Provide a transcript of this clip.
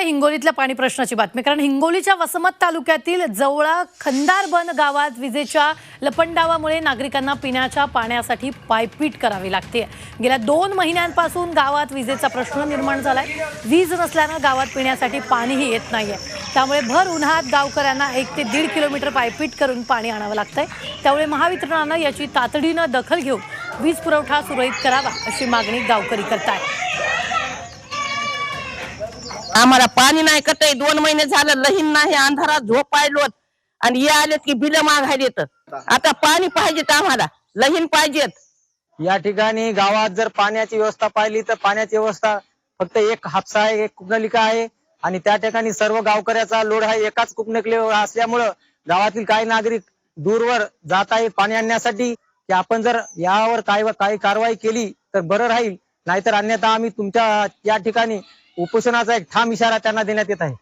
हिंगोलीतल्या पाणी प्रश्नाची बातमी, कारण हिंगोलीच्या वसमत तालुक्यातील जवळा खंदारबन गावात विजेच्या लपंडावामुळे नागरिकांना पिण्याच्या पाण्यासाठी पायपीट करावी लागते। गेल्या 2 महिन्यांपासून गावात विजेचा प्रश्न निर्माण झालाय। वीज नसल्याने गावात पिण्यासाठी पाणीही येत नाहीये। त्यामुळे भर उन्हात गावकऱ्यांना 1 ते 1.5 किलोमीटर पायपीट करून पाणी आणावं लागतंय। त्यामुळे महावितरणाने याची तातडीने दखल घेऊन वीज पुरवठा सुरळीत करावा अशी मागणी गावकरी करतात। आम्हाला पाणी नाही कटय 2 महिने झालं, लहीन नाही, अंधारात झोपायलोत आणि हे आलेत की बिल मागायलेत। आता पाणी पाहिजेत, आम्हाला लहीन पाहिजेत। या ठिकाणी गावात जर पाण्याची व्यवस्था पाहिली तर पाण्याची व्यवस्था फक्त एक हापसा आहे, एक कूपनलिका आहे आणि त्या ठिकाणी सर्व गावकऱ्याचा लोड हा एकाच कूपनलिकेवर असल्यामुळे गावातील काही नागरिक दूरवर जात आहेत पाणी आणण्यासाठी। की आपण जर यावर काही कारवाई केली तर बरं राहील, नाहीतर अन्यथा आम्ही तुमच्या या ठिकाणी उपोषणाचा एक ठाम इशारा त्यांना देण्यात येत आहे।